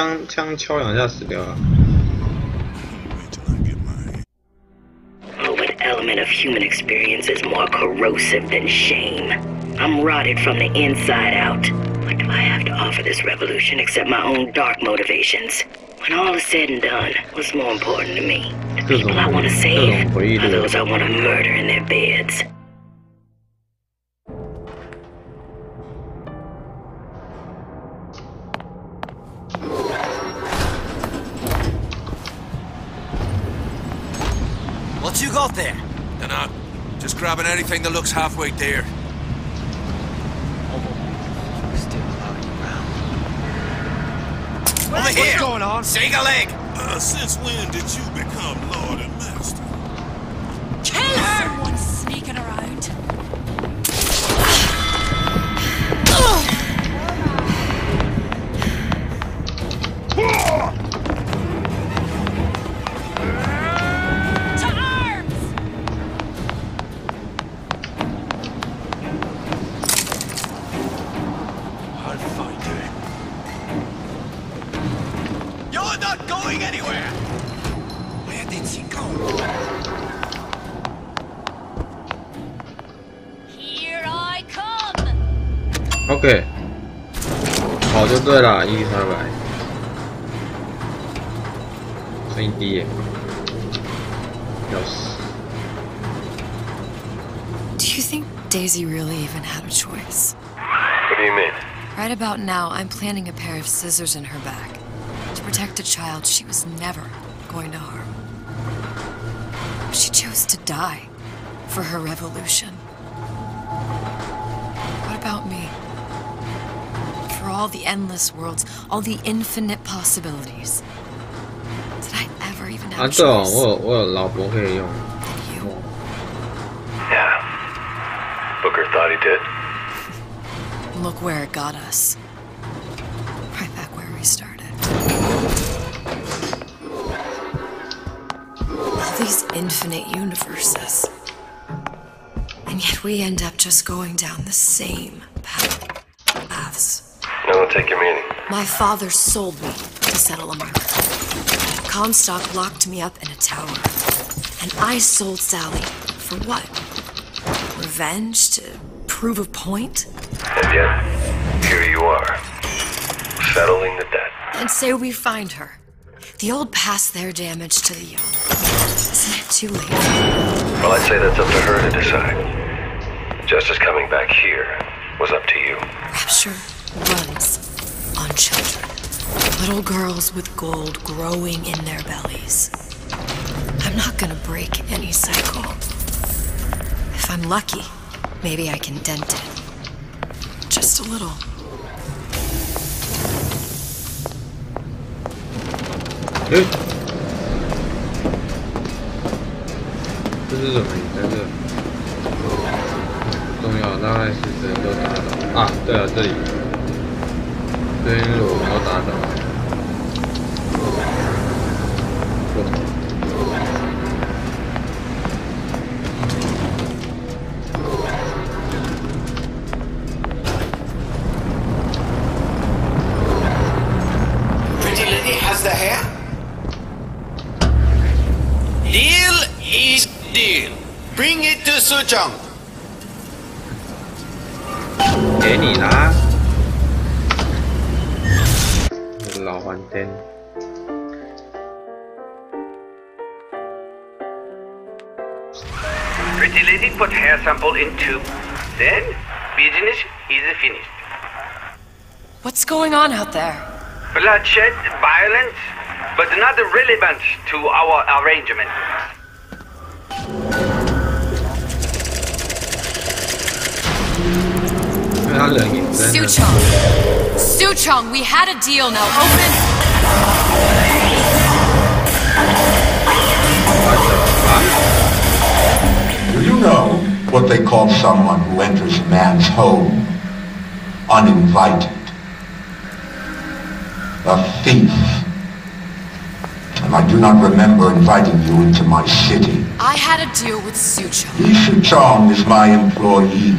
枪敲两下死掉了。Oh, what element of human experience is more corrosive than shame? I'm rotted from the inside out. What do I have to offer this revolution except my own dark motivations? When all is said and done, what's more important to me? The people I want to save, or those I want to murder in their beds? What you got there? Dunno. Just grabbing anything that looks halfway there. Over here! What's going on? Shake a leg! Since when did you become Lord and Master? Kill her! Someone's sneaking around. To arms! I'll find her. You're not going anywhere! Where did she go? Here I come! OK， 跑就对了，伊丽莎白。声音低耶，要死。 Do you think Daisy really even had a choice? What do you mean? Right about now, I'm planting a pair of scissors in her back to protect a child she was never going to harm. She chose to die for her revolution. What about me? For all the endless worlds, all the infinite possibilities. Did I ever even have a 对哦， choice? 我有老婆可以用。 You? Yeah. Booker thought he did. Look where it got us. Right back where we started. All these infinite universes. And yet we end up just going down the same paths. No, take your meaning. My father sold me to settle America. Comstock locked me up in a tower. And I sold Sally for what? Revenge? To prove a point? And yet, here you are, settling the debt. And say we find her. The old past their damage to the young. Isn't it too late? Well, I'd say that's up to her to decide. Justice coming back here was up to you. Rapture runs on children. Little girls with gold growing in their bellies. I'm not gonna break any cycle. If I'm lucky, maybe I can dent it. Just a little. Good. 这是什么？在这不重要，大概是人都打倒啊！对了，这里这边是我们要打倒。过头。 Has the hair? Deal is deal. Bring it to Suchong. 给你啦，老还灯。 Pretty lady put hair sample in tube. Then business is finished. What's going on out there? Bloodshed, violence, but not relevant to our arrangement. Suchong, we had a deal. Now open. Do you know what they call someone who enters a man's home uninvited? A thief. And I do not remember inviting you into my city. I had a deal with Suchong. Li Suchong is my employee.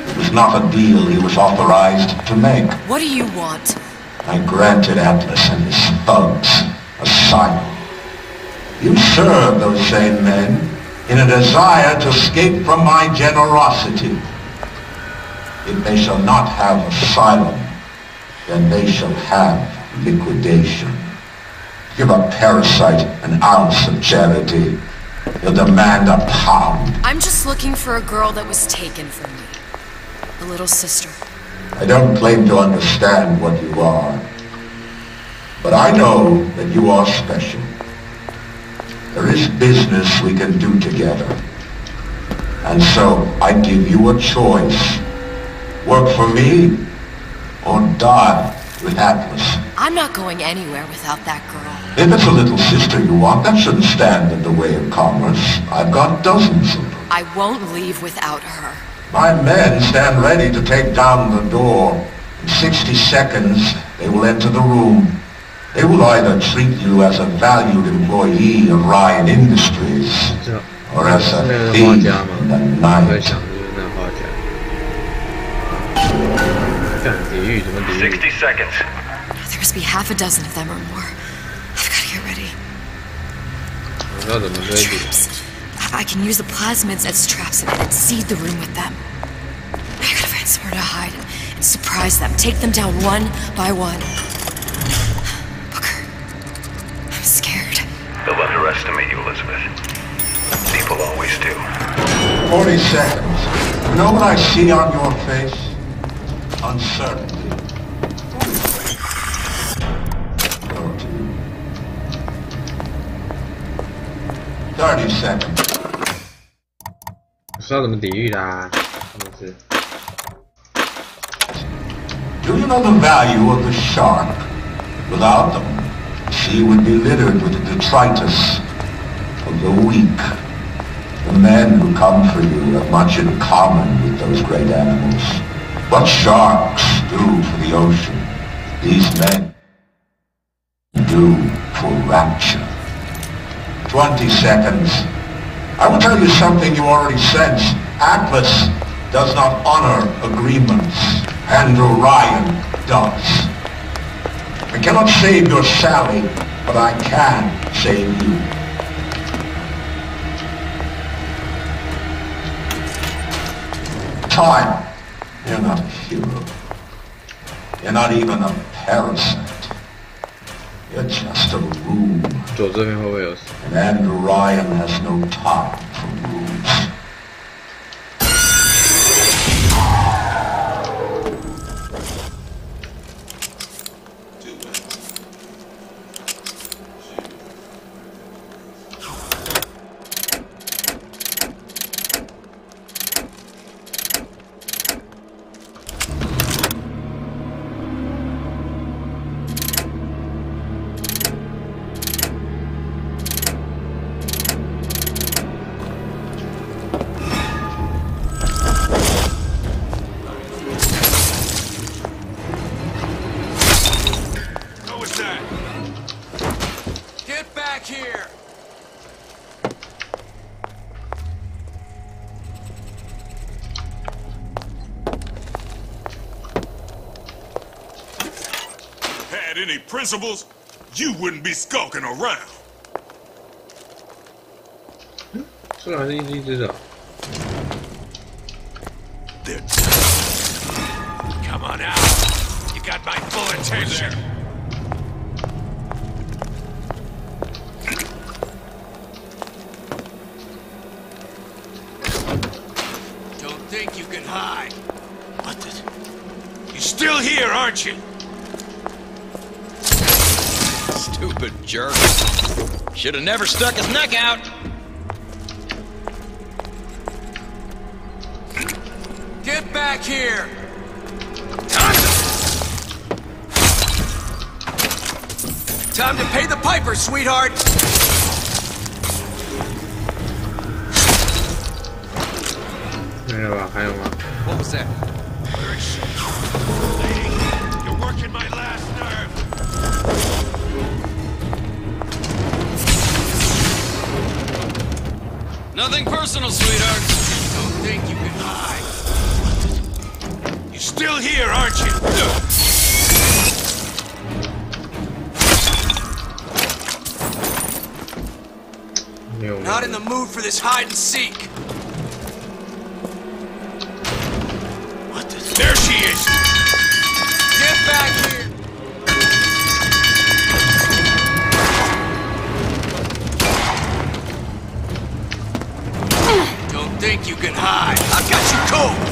It was not a deal he was authorized to make. What do you want? I granted Atlas and his thugs asylum. You served those same men in a desire to escape from my generosity. If they shall not have asylum, then they shall have liquidation. Give a parasite an ounce of charity. He'll demand a pound. I'm just looking for a girl that was taken from me. A little sister. I don't claim to understand what you are, but I know that you are special. There is business we can do together. And so I give you a choice. Work for me, or die with Atlas. I'm not going anywhere without that girl. If it's a little sister you want, that shouldn't stand in the way of commerce. I've got dozens of them. I won't leave without her. My men stand ready to take down the door. In 60 seconds, they will enter the room. They will either treat you as a valued employee of Ryan Industries, or as a thief in the night. 60 seconds. There must be half a dozen of them or more. I've got to get ready. Traps. I can use the plasmids as traps and seed the room with them. I gotta find somewhere to hide and surprise them. Take them down one by one. Booker, I'm scared. They'll underestimate you, Elizabeth. People always do. 40 seconds. You know what I see on your face? Uncertainty. 30 seconds. 不知道怎么抵御啦，真的是。Do you know the value of the shark? Without them, the sea would be littered with the detritus of the weak. The men who come for you have much in common with those great animals. What sharks do for the ocean, these men do for rapture. 20 seconds. I will tell you something you already sense. Atlas does not honor agreements, and Orion does. I cannot save your Sally, but I can save you. Time. You're not a hero. You're not even a parasite. You're just a room. 左这边会不会有？ And Orion has no time for rules. Any principles, you wouldn't be skulking around. 这还是一只的。 Come on out. You got my full attention. Don't think you can hide. What the? You're still here, aren't you? Stupid jerk. Should have never stuck his neck out. Get back here. Time to pay the piper, sweetheart. What was that? Where is she? Lady, you're working my last nerve. Nothing personal, sweetheart. Don't think you can hide. You're still here, aren't you? Not in the mood for this hide and seek. What the? There she is. Get back here. Don't think you can hide. I've got you cold.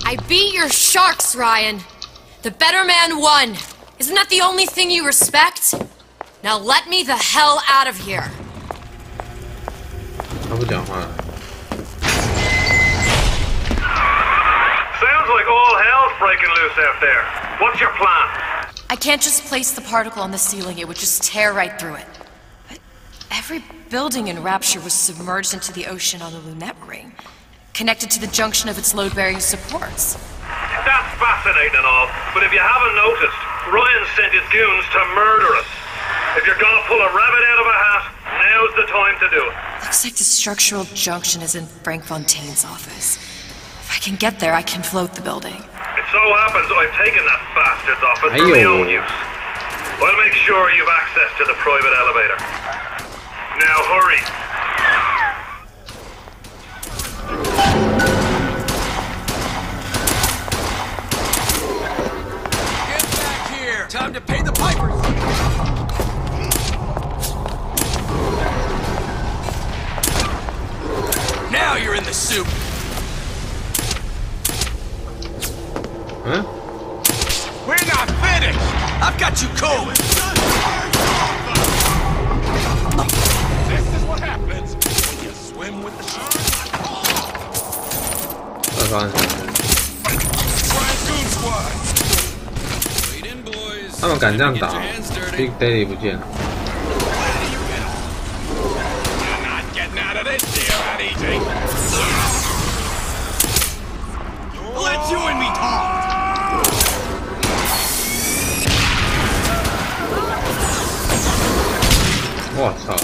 I beat your sharks, Ryan. The better man won. Isn't that the only thing you respect? Now let me the hell out of here. 他不讲话了。 Sounds like all hell's breaking loose out there. What's your plan? I can't just place the particle on the ceiling. It would just tear right through it. But every building in Rapture was submerged into the ocean on the Lunette ring, connected to the junction of its load-bearing supports. That's fascinating and all, but if you haven't noticed, Ryan sent his goons to murder us. If you're gonna pull a rabbit out of a hat, now's the time to do it. Looks like the structural junction is in Frank Fontaine's office. If I can get there, I can float the building. It so happens I've taken that bastard's office for my own use. I'll make sure you've access to the private elevator. Now hurry. Get back here. Time to pay the pipers. Now you're in the soup. Huh? We're not finished. I've got you cold. This is what happens when you swim with the sharks. 发生什么？ Goon squad. 他们敢这样打 ？Big Daddy 不见了。 You're not getting out of this deal that easy. Let you and me talk. 我操！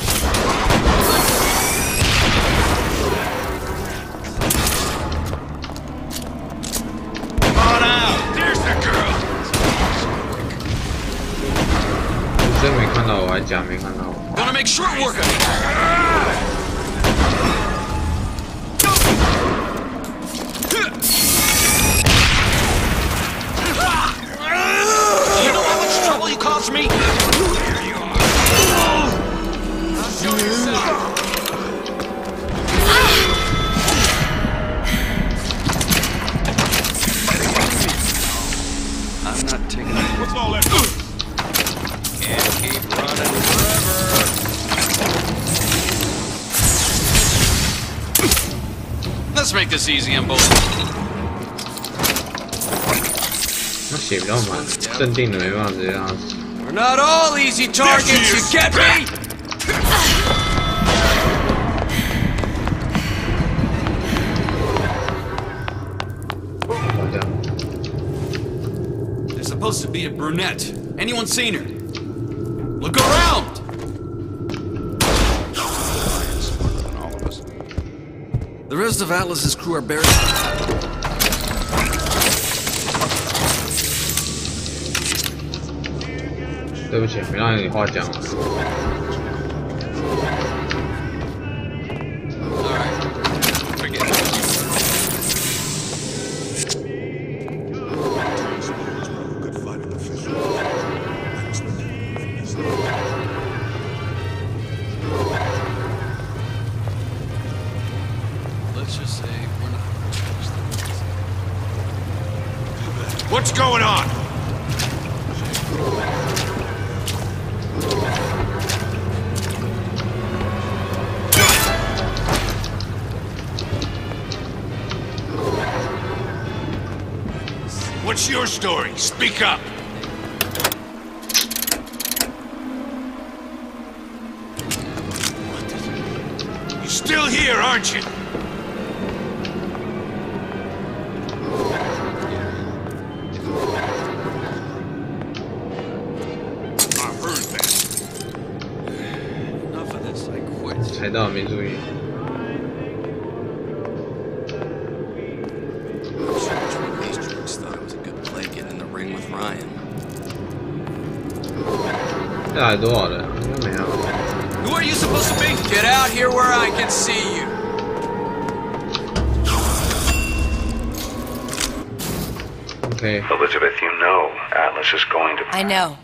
Come on out. There's the girl. 我真没看到，我还假没看到。 Gonna make short work of it. You know how much trouble you caused me? Here you are. Now show yourself. I'm not taking it. What's all that? Can't keep running forever. Let's make this easy on both. 那血比较满，镇定的没办法直接让他死。 We're not all easy targets, you get me? There's supposed to be a brunette. Anyone seen her? Look around! Smarter than all of us. The rest of Atlas's crew are buried. 对不起，没让你话讲完。 Good fighting official. Let's just say we're not. What's going on? What's your story? Speak up. You're still here, aren't you? I heard that. Enough of this, I quit. 踩到没注意。这还多少人？应该没有。Who are you supposed to be? Get out here where I can see you. Okay. Elizabeth, you know Atlas is going to... I know.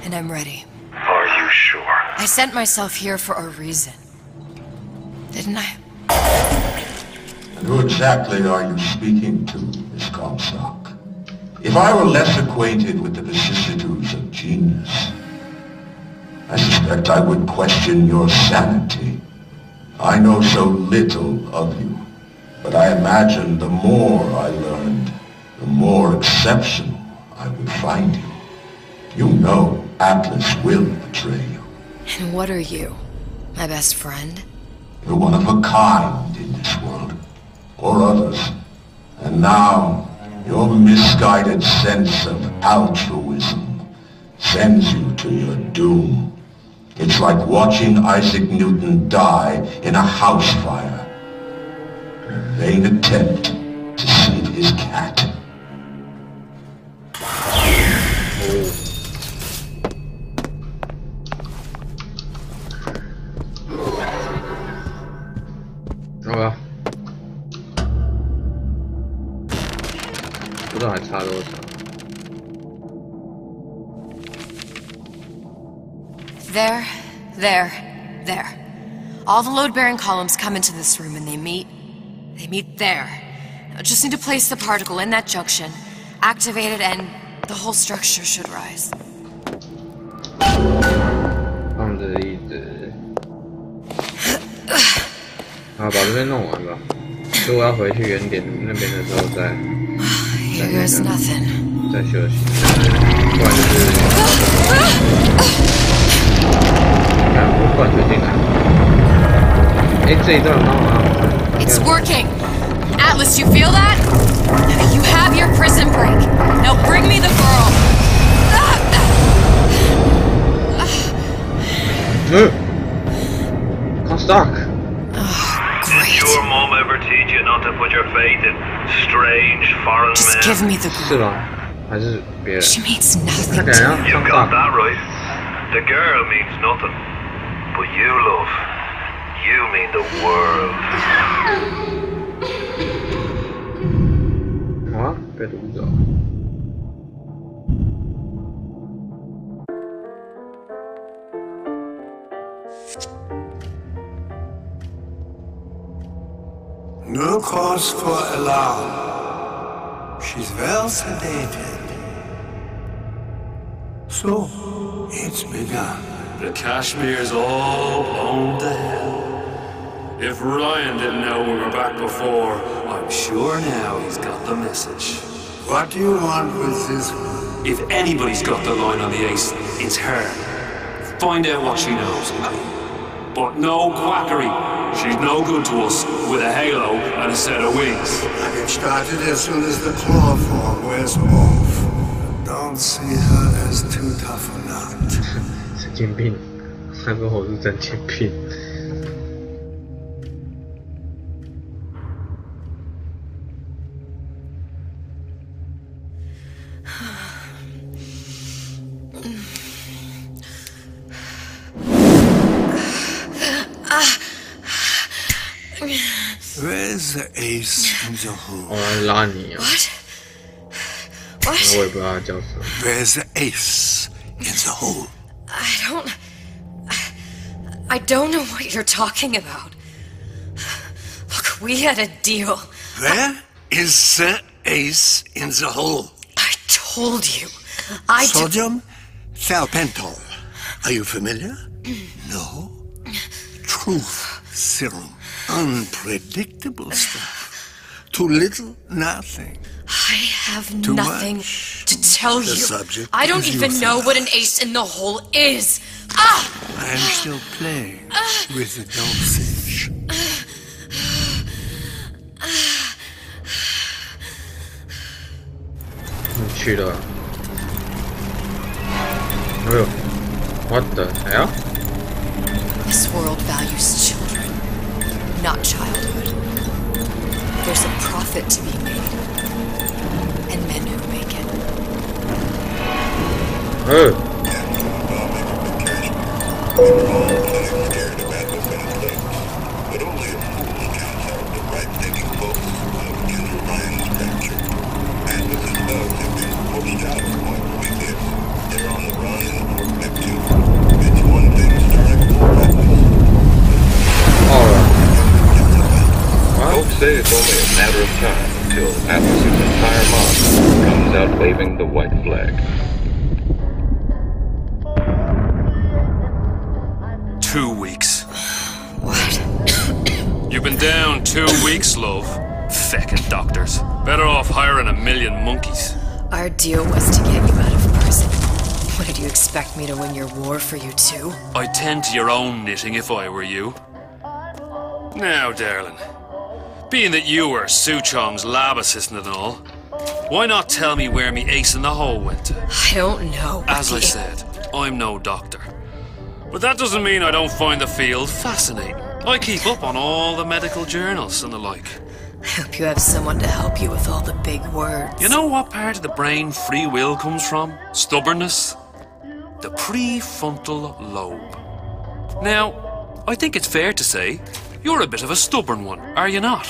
And I'm ready. Are you sure? I sent myself here for a reason. Didn't I? And who exactly are you speaking to, Miss Comstock? If I were less acquainted with the vicissitudes of genius, I suspect I would question your sanity. I know so little of you, but I imagine the more I learned, the more exceptional I would find you. You know Atlas will betray you. And what are you? My best friend? You're one of a kind in this world, or others. And now, your misguided sense of altruism sends you to your doom. It's like watching Isaac Newton die in a house fire. A vain attempt to save his cat. Oh well. 不知道还差多少。There. All the load-bearing columns come into this room and they meet there. I just need to place the particle in that junction, activate it, and the whole structure should rise. 放着一直。好，把这边弄完吧。如果要回去原点那边的时候再 Here's nothing. 再休息，不然就是不管就进来。哎，这一段刚好。It's working. Atlas, you feel that? You have your prison break. Now bring me the girl. Comstock. Did your mom ever teach you not to put your faith in strange foreign men? Just give me the girl. 是吧？还是别人？ She means nothing. You got that right. The girl means nothing. But you, love, you mean the world. 啊，被掳走。No cause for alarm. She's well sedated. So, it's begun. The Kashmir's all blown to hell. If Ryan didn't know we were back before, I'm sure now he's got the message. What do you want with this one? If anybody's got the line on the ace, it's her. Find out what she knows. But no quackery. She's no good to us with a halo and a set of wings. I get started as soon as the claw form wears off. Don't see her as too tough a nut. 神经病，那个猴是神经病。Where's the ace in the hole? 我来拉你啊！ What? 我也不知道他叫什么。 Where's the ace in the hole? I don't know what you're talking about. Look, we had a deal. Where is the ace in the hole? I told you. Sodium thiopental. Are you familiar? No. Truth serum. Unpredictable stuff. Too little, nothing. I have Too nothing much. to tell The you. subject I don't is even know what an ace in the hole is. Ah! I'm still playing with the dosage. What the hell? This world values children, not childhood. There's a profit to be made, and men who make it. Folks say it's only a matter of time until Atlas's entire mob comes out waving the white flag. 2 weeks. What? You've been down 2 weeks, love. Feckin' doctors. Better off hiring 1,000,000 monkeys. Our deal was to get you out of prison. What, did you expect me to win your war for you too? I'd tend to your own knitting if I were you. Now, darling, being that you were Su Chong's lab assistant and all, why not tell me where me ace in the hole went to? I don't know. As I said, I'm no doctor. But that doesn't mean I don't find the field fascinating. I keep up on all the medical journals and the like. I hope you have someone to help you with all the big words. You know what part of the brain free will comes from? Stubbornness? The prefrontal lobe. Now, I think it's fair to say you're a bit of a stubborn one, are you not?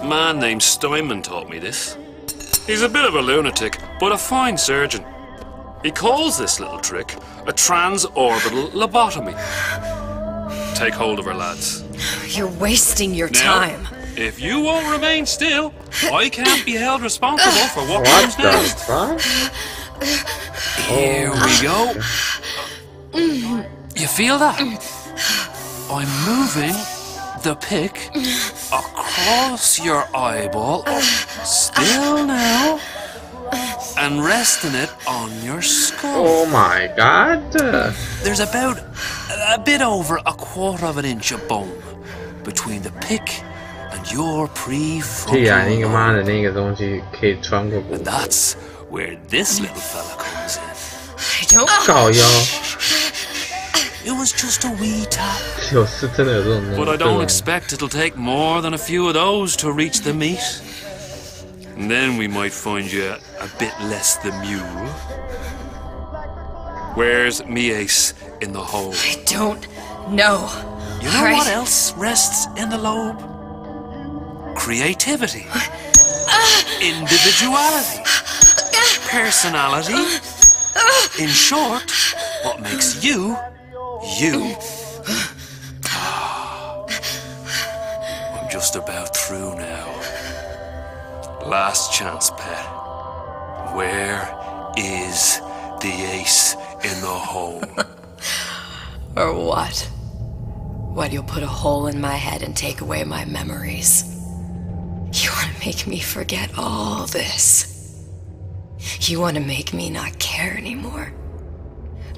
A man named Steinman taught me this. He's a bit of a lunatic, but a fine surgeon. He calls this little trick a transorbital lobotomy. Take hold of her, lads. You're wasting your Now, time. if you won't remain still, I can't be held responsible for what comes next. Here we go. You feel that? I'm moving the pick across your eyeball, still now, and resting it on your skull. Oh my god. There's about a bit over 1/4 inch of bone between the pick and your prefrontal 既然那个妈的 lobe. 那个东西可以穿过骨 And that's where this little fella comes in. I don't. 靠腰， It was just a wee tap. 是真的有这种东西。 But I don't expect it'll take more than a few of those to reach the meat. And then we might find you a bit less the mule. Where's me ace in the hole? I don't know. You know what else rests in the lobe? Creativity. Individuality. Personality. In short, what makes you, you. I'm just about through now. Last chance, pet. Where is the ace in the hole? Or what? What, you'll put a hole in my head and take away my memories? You want to make me forget all this? You want to make me not care anymore?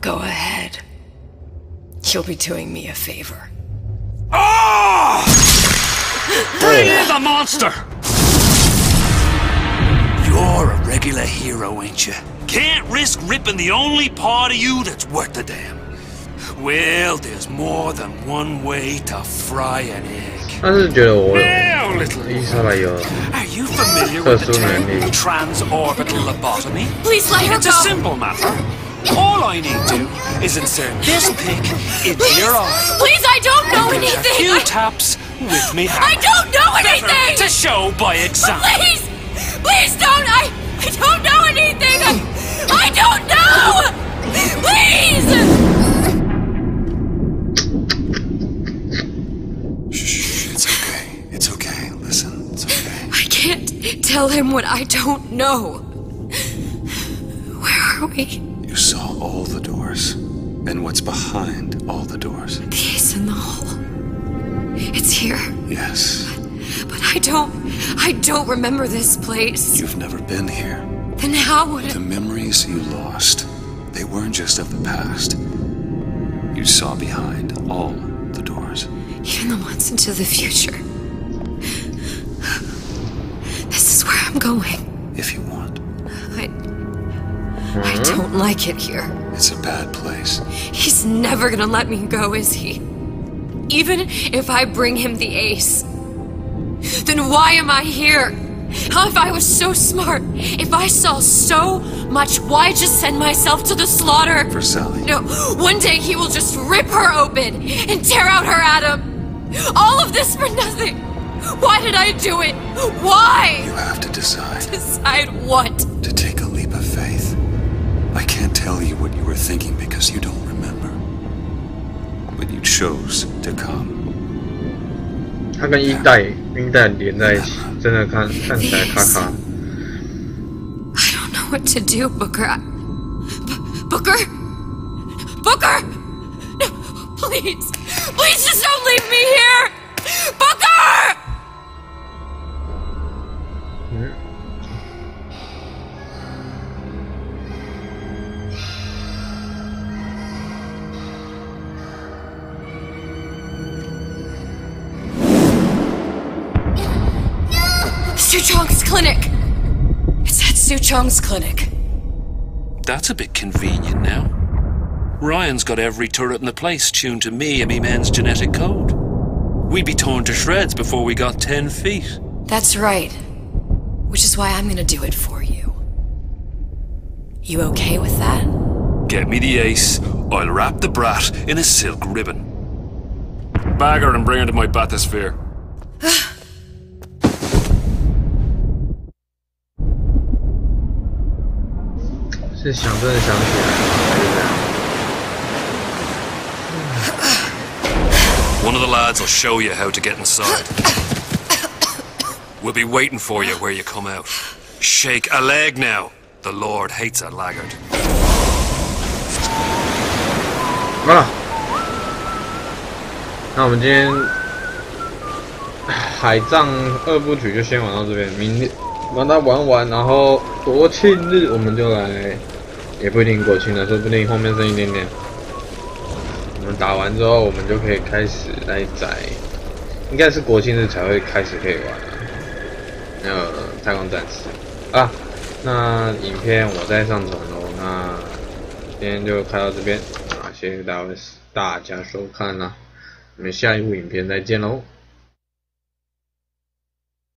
Go ahead. You'll be doing me a favor. Ah! Bring in the monster! You're a regular hero, ain't you? Can't risk ripping the only part of you that's worth a damn. Well, there's more than one way to fry an egg. 但是觉得我 Now, little 伊莎白有 Are you familiar 特 with the 殊能 term 力。 transorbital lobotomy? Please let her It's a go. simple matter. All I need to do is insert this pick into your eye. Please, I don't know And give it a anything. few taps with me hammer. I don't know anything. Better to show by example. Please, please don't. I don't know anything. I don't know. Please. It's okay. It's okay. Listen, it's okay. I can't tell him what I don't know. Where are we? You saw all the doors. And what's behind all the doors. The ace in the hole. It's here. Yes. But I don't remember this place. You've never been here. Then how would The it? memories you lost, they weren't just of the past. You saw behind all the doors. Even the ones into the future. This is where I'm going. If you want. I don't like it here. It's a bad place. He's never gonna let me go, is he? Even if I bring him the ace, then why am I here? How if I was so smart? If I saw so much, why just send myself to the slaughter? For Sally. No, one day he will just rip her open and tear out her atom. All of this for nothing. Why did I do it? Why? You have to decide. Decide what? To take a leap of faith. I can't tell you what you were thinking because you don't remember. But you chose to come. 它跟一代连在一起，真的看起来卡卡。I don't know what to do, Booker. Booker? Booker! No, please. Please just don't leave me here! Booker! Suchong's clinic! It's at Suchong's clinic. That's a bit convenient now. Ryan's got every turret in the place tuned to me and me men's genetic code. We'd be torn to shreds before we got 10 feet. That's right. Which is why I'm gonna do it for you. You okay with that? Get me the ace, I'll wrap the brat in a silk ribbon. Bag her and bring her to my bathysphere. 是想真的想起来了，还是这样？ One of the lads will show you how to get inside. We'll be waiting for you where you come out. Shake a leg now. The Lord hates a laggard. 好了，那我们今天海葬二部曲就先玩到这边，明天把它玩完，然后国庆日我们就来，也不一定国庆了，说不定后面剩一点点。我们打完之后，我们就可以开始来载，应该是国庆日才会开始可以玩那个太空战士啊。那影片我再上传喽，那今天就开到这边啊，谢谢大家收看啦，我们下一部影片再见喽。